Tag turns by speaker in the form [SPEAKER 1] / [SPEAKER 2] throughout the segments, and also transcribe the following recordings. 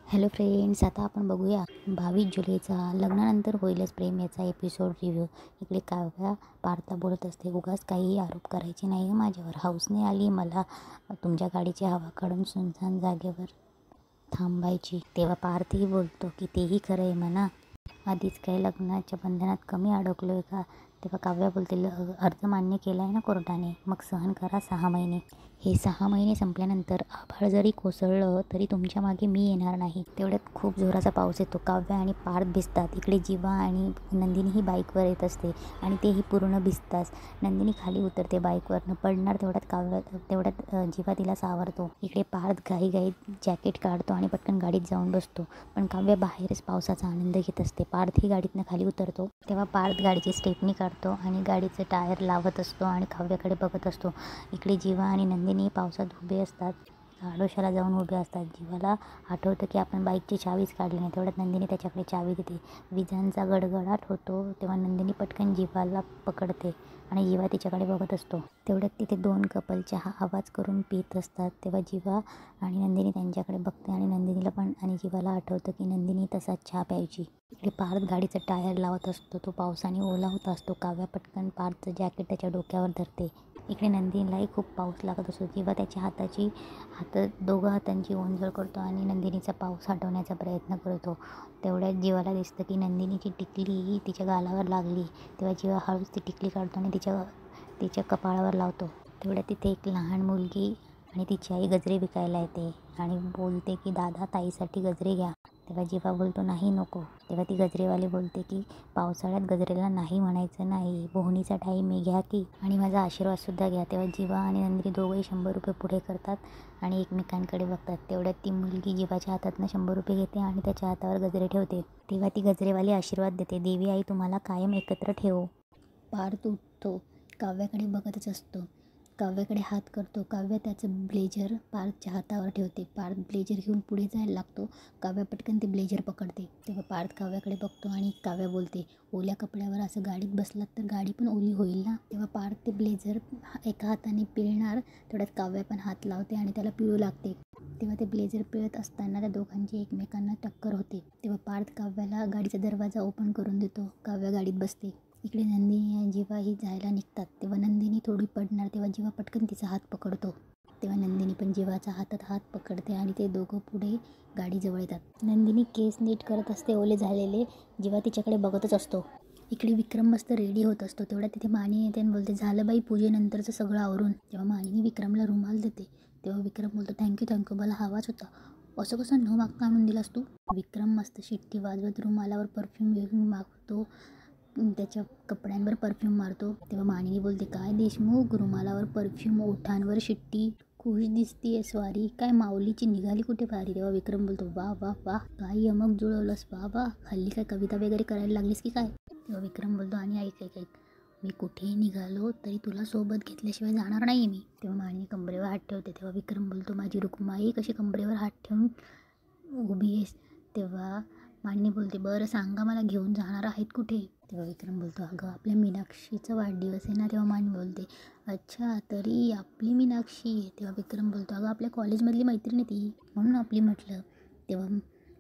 [SPEAKER 1] Hello friends, आता आपण बघूया 22 जुलैचा लग्नानंतर होईलच प्रेम याचा एपिसोड रिव्ह्यू. इकडे काव्या पार्था बोलत असते, उगाच काहीही आरोप करायचे नाही माझ्यावर. हौसने आली मला तुमच्या गाडीची हवा काढून सुनसान जागेवर थांबायची. तेव्हा पार्थही बोलतो की तेही खरं आहे म्हणा, आधीच काही लग्नाच्या बंधनात कमी अडकलो आहे का. तेव्हा काव्या बोलते, अर्ज मान्य केला आहे ना कोर्टाने, मग सहन करा 6 महिने. हे 6 महिने संपल्यानंतर आभाळ जरी कोसळलं तरी तुमच्या मागे मी येणार नाही. तेवढ्यात खूप जोराचा पाऊस येतो. काव्या आणि पार्थ भिजतात. इकडे जीवा आणि नंदिनी ही बाईकवर येत असते आणि तेही पूर्ण भिजतात. नंदिनी खाली उतरते बाईकवरनं, पडणार तेवढ्यात जीवा तिला सावरतो. इकडे पार्थ घाईघाईत जॅकेट काढतो आणि पटकन गाडीत जाऊन बसतो, पण काव्या बाहेरच पावसाचा आनंद घेत असते. पार्थ ही गाडीतनं खाली उतरतो तेव्हा पार्थ गाडीची स्टेपनी काढतो आणि गाडीचं टायर लावत असतो आणि काव्याकडे बघत असतो. इकडे जीवा आणि नंदिनी पावसात उभे असतात, आडोशाला जाऊन उभे असतात. जीवाला आठवतं की आपण बाईकची चावीच काढली नाही. तेवढ्यात नंदिनी त्याच्याकडे चावी देते. विजांचा गडगडाट होतो तेव्हा नंदिनी पटकन जीवाला पकडते आणि जीवा तिच्याकडे बघत असतो. तेवढ्यात तिथे 2 कपल चहा आवाज करून पित असतात. तेव्हा जीवा आणि नंदिनी त्यांच्याकडे बघते आणि नंदिनीला पण आणि जीवाला आठवतं की नंदिनी तसाच चहा प्यायची. इकडे पार्थ गाडीचं टायर लावत असतो, तो पावसाने ओला होत असतो. काव्या पटकन पार्थचं जॅकेट त्याच्या डोक्यावर धरते. इकडे नंदिनीलाही खूप पाऊस लागत असतो. जीवा त्याच्या दोघं हातांची ओंजळ करतो आणि नंदिनीचा पाऊस हटवण्याचा प्रयत्न करतो. तेवढ्यात जीवाला दिसतं की नंदिनीची टिकली तिच्या गालावर लागली. तेव्हा जीवा हळूच ती टिकली काढतो आणि तिच्या कपाळावर लावतो. तेवढ्यात तिथे एक लहान मुलगी आणि तिची आई गजरे विकायला येते आणि बोलते की दादा ताईसाठी गजरे घ्या. तेव्हा जीवा बोलतो नाही नको. तेव्हा ती गजरेवाली बोलते की पावसाळ्यात गजरेला नाही म्हणायचं नाही, बोहणीचा टाईम आहे, घ्या की आणि माझा आशीर्वादसुद्धा घ्या. तेव्हा जीवा आणि नंदिनी दोघंही 100 रुपये पुढे करतात आणि एकमेकांकडे बघतात. तेवढ्यात ती मुलगी जीवाच्या हातातनं 100 रुपये घेते आणि त्याच्या हातावर गजरे ठेवते. तेव्हा ती गजरेवाली आशीर्वाद देते, देवी आई तुम्हाला कायम एकत्र ठेवो. पार्थ उठतो, काव्याकडे बघतच असतो. काव्याकडे हात करतो. काव्या त्याचं ब्लेझर पार्थच्या हातावर ठेवते. पार्थ ब्लेझर घेऊन पुढे जायला लागतो. काव्या पटकन ते ब्लेझर पकडते. तेव्हा पार्थ काव्याकडे बघतो आणि काव्या बोलते, ओल्या कपड्यावर असं गाडीत बसलात तर गाडी पण ओली होईल ना. तेव्हा पार्थ ते ब्लेझर एका हाताने पिळणार, तेवढ्यात काव्या पण हात लावते आणि त्याला पिळू लागते. तेव्हा ते ब्लेझर पिळत असताना त्या दोघांची एकमेकांना टक्कर होते. तेव्हा पार्थ काव्याला गाडीचा दरवाजा ओपन करून देतो. काव्या गाडीत बसते. इकडे नंदिनी आणि जीवा ही जायला निघतात. तेव्हा नंदिनी थोडी पडणार, तेव्हा जीवा पटकन तिचा हात पकडतो. तेव्हा नंदिनी पण जीवाचा हातात हात पकडते आणि ते दोघं पुढे गाडीजवळ येतात. नंदिनी केस नीट करत असते ओले झालेले. जीवा तिच्याकडे बघतच असतो. इकडे विक्रम मस्त रेडी होत असतो. तेवढ्या तिथे मानी येते आणि बोलते, झालं बाई पूजेनंतरचं सगळं आवरून. तेव्हा मानीने विक्रमला रुमाल देते. तेव्हा विक्रम बोलतो, थँक्यू मला हवाच होता. असं कसं न मागता आणून दिलास तू. विक्रम मस्त शिट्टी वाजवत रुमालावर परफ्यूम घेऊन मागतो, त्याच्या कपड्यांवर परफ्यूम मारतो. तेव्हा मानिनी बोलते, काय देशमुख, रुमालावर परफ्यूम, ओठांवर शिट्टी, खुश दिसतीये स्वारी, काय माऊलीची निघाली कुठे भारी. तेव्हा विक्रम बोलतो, वा वा वा, काय यमक जुळवलंस, वा वा, हल्ली काय कविता वगैरे करायला लागलीस की काय. तेव्हा विक्रम बोलतो, आणि ऐक मी कुठेही निघालो तरी तुला सोबत घेतल्याशिवाय जाणार नाही मी. तेव्हा मानिनी कंबरेवर हात ठेवते. तेव्हा विक्रम बोलतो, माझी रुक्माई कशी कंबरेवर हात ठेवून उभी आहेस. तेव्हा मानिनी बोलते, बरं सांगा मला घेऊन जाणार आहेत कुठे. तेव्हा विक्रम बोलतो, अगं आपल्या मीनाक्षीचा वाढदिवस आहे ना. तेव्हा मानिनी बोलते, अच्छा तरी आपली मीनाक्षी. तेव्हा विक्रम बोलतो, अगं आपल्या कॉलेजमधली मैत्रीण आहे ती, म्हणून आपली म्हटलं. तेव्हा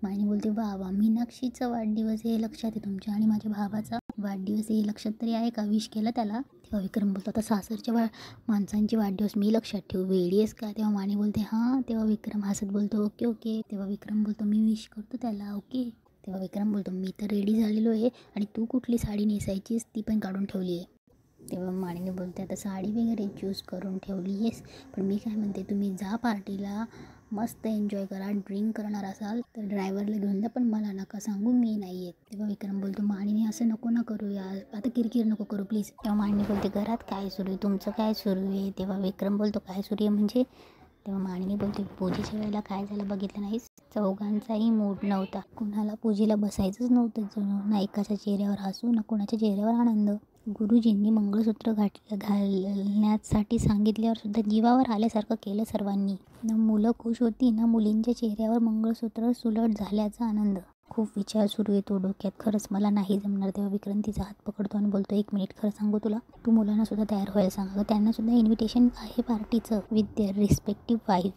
[SPEAKER 1] मानिनी बोलते, वा वा, मीनाक्षीचा वाढदिवस हे लक्षात आहे तुमच्या, आणि माझ्या भावाचा वाढदिवस हे लक्षात तरी आहे का, विश केलं त्याला. तेव्हा विक्रम बोलतो, आता सासरच्या माणसांची वाढदिवस मी लक्षात ठेवू, वेळी आहेस का. तेव्हा मानिनी बोलते, हां. तेव्हा विक्रम हसत बोलतो, ओके ओके. तेव्हा विक्रम बोलतो, मी विश करतो त्याला, ओके. तेव्हा विक्रम बोलतो, मी तर रेडी झालेलो आहे, आणि तू कुठली साडी नेसायचीस ती पण काढून ठेवली आहे. तेव्हा मानिनी बोलते, आता साडी वगैरे चूज करून ठेवली आहेस, पण मी काय म्हणते, तुम्ही जा पार्टीला, मस्त एन्जॉय करा. ड्रिंक करणार असाल तर ड्रायव्हरला घेऊन जा, पण मला नका सांगू मी नाही येत. तेव्हा विक्रम बोलतो, मानिनी असं नको ना करू यार, आता किरकिर नको करू प्लीज. तेव्हा मानिनी बोलते, घरात काय सुरू आहे, तुमचं काय सुरू आहे. तेव्हा विक्रम बोलतो, काय सुरू आहे म्हणजे. तेव्हा मानिनी बोलते, पूजेच्या वेळेला काय झालं बघितलं नाहीस, चौघांचाही मूड नव्हता, कुणाला पूजेला बसायचंच नव्हतं जणू, ना एकाच्या चेहऱ्यावर हसू ना कोणाच्या चेहऱ्यावर आनंद. गुरुजींनी मंगळसूत्र घालण्यासाठी सांगितल्यावर सुद्धा जीवावर आल्यासारखं केलं सर्वांनी. ना मुलं खुश होती ना मुलींच्या चेहऱ्यावर मंगळसूत्र सुलट झाल्याचा आनंद. खूप विचार सुरू येतो डोक्यात, खरंच मला नाही जमणार. तेव्हा विक्रम तिचा हात पकडतो आणि बोलतो, 1 मिनिट, खरं सांगू तुला, तू मुलांना सुद्धा तयार व्हायला सांगा, त्यांना सुद्धा इन्व्हिटेशन आहे पार्टीचं विथ देअर रिस्पेक्टिव्ह वाईफ.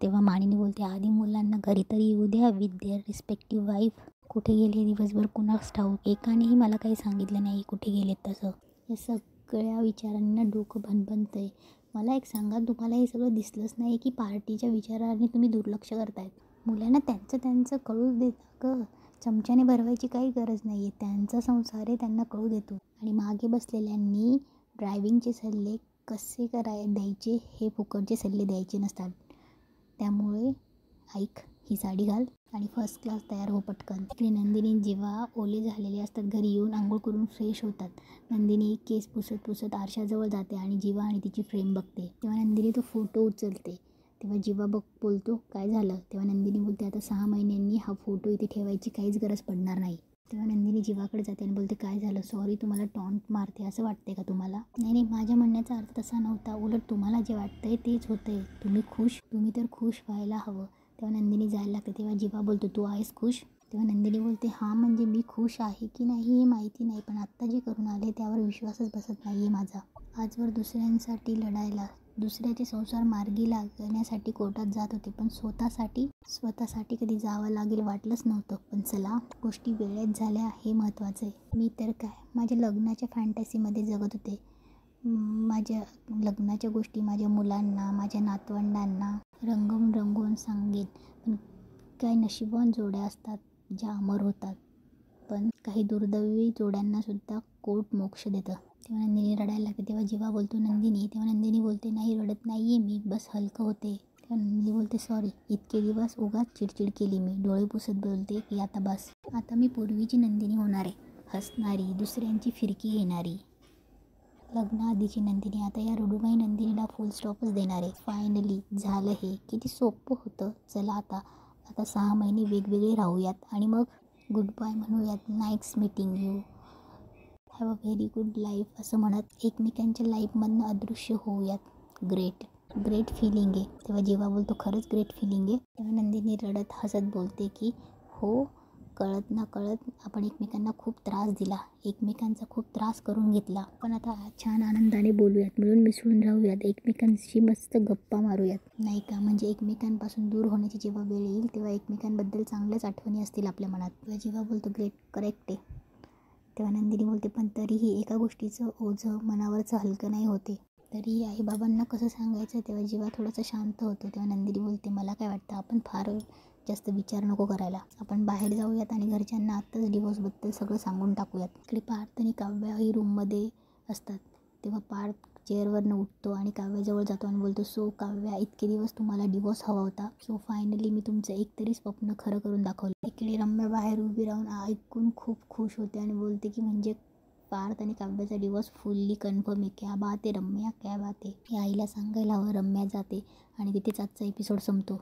[SPEAKER 1] तेव्हा मानिनी बोलते आधी मुलांना घरी तरी येऊ द्या विथ देअर रिस्पेक्टिव्ह वाईफ. कुठे गेले दिवसभर कुणास ठाऊक, एकानेही मला काही सांगितलं नाही कुठे गेलेत तसं. या सगळ्या विचारांना डोकं भणभणतंय. मला एक सांगा, तुम्हाला हे सगळं दिसलंच नाही की पार्टीच्या विचाराने तुम्ही दुर्लक्ष करतायत? मुलांना त्यांचं कळू देता ग. चमच्याने भरवायची काही गरज नाही आहे. त्यांचा संसार आहे, त्यांना कळू देतो. आणि मागे बसलेल्यांनी ड्रायव्हिंगचे सल्ले कसे द्यायचे हे फुकटचे सल्ले द्यायचे नसतात. त्यामुळे ऐक, ही साडी घाल आणि फर्स्ट क्लास तयार हो पटकन. इकडे नंदिनी जेव्हा ओले झालेले असतात घरी येऊन आंघोळ करून फ्रेश होतात. नंदिनी केस पुसत आरशाजवळ जाते आणि जीवा आणि तिची फ्रेम बघते. तेव्हा नंदिनी तो फोटो उचलते. तेव्हा जीवा बोलतो काय झालं? तेव्हा नंदिनी बोलते आता 6 महिन्यांनी हा फोटो इथे ठेवायची काहीच गरज पडणार नाही. तेव्हा नंदिनी जीवाकडे जाते आणि बोलते काय झालं? सॉरी, तुम्हाला टॉन्ट मारते असं वाटते का तुम्हाला? नाही, माझ्या म्हणण्याचा अर्थ तसा नव्हता. उलट तुम्हाला जे वाटतंय तेच होतंय. तुम्ही तर खुश व्हायला हवं. तेव्हा नंदिनी जायला लागते. तेव्हा जीवा बोलतो तू आहेस खुश? तेव्हा नंदिनी बोलते हां, म्हणजे मी खुश आहे की नाही हे माहिती नाही, पण आत्ता जे करून आले त्यावर विश्वासच बसत नाही आहे माझा. आजवर दुसऱ्यांसाठी लढायला, दुसऱ्याचे संसार मार्गी लागण्यासाठी कोर्टात जात होते, पण स्वतःसाठी कधी जावं लागेल वाटलंच नव्हतं. पण चला, गोष्टी वेळेत झाल्या हे महत्त्वाचं आहे. मी तर काय माझ्या लग्नाच्या फॅन्टसीमध्ये जगत होते. माझ्या लग्नाच्या गोष्टी माझ्या मुलांना, माझ्या नातवंडांना रंगवून सांगेन. पण काही नशिबवान जोड्या असतात ज्या अमर होतात, पण काही दुर्दैवी जोड्यांनासुद्धा कोर्ट मोक्ष देतं. तेव्हा नंदिनी रडायला लागते. तेव्हा जीवा बोलतो नंदिनी. तेव्हा नंदिनी बोलते नाही, रडत नाही आहे मी, बस हलकं होते. तेव्हा नंदिनी बोलते सॉरी, इतके दिवस उगाच चिडचिड केली मी. डोळे पुसत बोलते की आता बस, आता मी पूर्वीची नंदिनी होणार आहे, हसणारी, दुसऱ्यांची फिरकी घेणारी. लग्नाआधीची नंदिनी आता या रडूबाई नंदिनीला फुल स्टॉपच देणार आहे. फायनली झालं हे. किती सोपं होतं. चला आता 6 महिने वेगवेगळे राहूयात आणि मग गुड बाय म्हणूयात. Nice meeting you, have a very good life असं म्हणत एकमेकांच्या लाईफमधनं अदृश्य होऊयात. ग्रेट फिलिंग आहे. तेव्हा जीवा बोलतो खरंच ग्रेट फिलिंग आहे. तेव्हा नंदिनी रडत हसत बोलते की हो, कळत ना कळत आपण एकमेकांना खूप त्रास दिला, एकमेकांचा खूप त्रास करून घेतला, पण आता छान आनंदाने बोलूयात, मिळून मिसळून राहूयात, एकमेकांशी मस्त गप्पा मारूयात, नाही का? म्हणजे एकमेकांपासून दूर होण्याची जेव्हा वेळ येईल तेव्हा एकमेकांबद्दल चांगल्याच आठवणी असतील आपल्या मनात. तेव्हा जेव्हा बोलतो ग्रेट, करेक्ट आहे. तेव्हा नंदिनी बोलते पण तरीही एका गोष्टीचं ओझं मनावरचं हलकं नाही होते. तरीही आईबाबांना कसं सांगायचं? तेव्हा जेव्हा थोडंसं शांत होतं तेव्हा नंदिनी बोलते मला काय वाटतं, आपण फार जास्त विचार नको करायला, आपण बाहेर जाऊयात आणि घरच्यांना आत्ताच डिवोर्सबद्दल सगळं सांगून टाकूयात. इकडे पार्थ आणि काव्या ही रूममध्ये असतात. तेव्हा पार्थ चेअरवरनं उठतो आणि काव्याजवळ जातो आणि बोलतो सो काव्या, इतके दिवस तुम्हाला डिवोर्स हवा होता, सो फायनली मी तुमचं एकतरी स्वप्न खरं करून दाखवलं. इकडे रम्या बाहेर उभी राहून ऐकून खूप खुश होते आणि बोलते की म्हणजे पार्थ आणि काव्याचा डिवोर्स फुल्ली कन्फर्म आहे. क्या बात आहे रम्या, क्या बात आहे. हे आईला सांगायला हवं. रम्या जाते आणि तिथेच आजचा एपिसोड संपतो.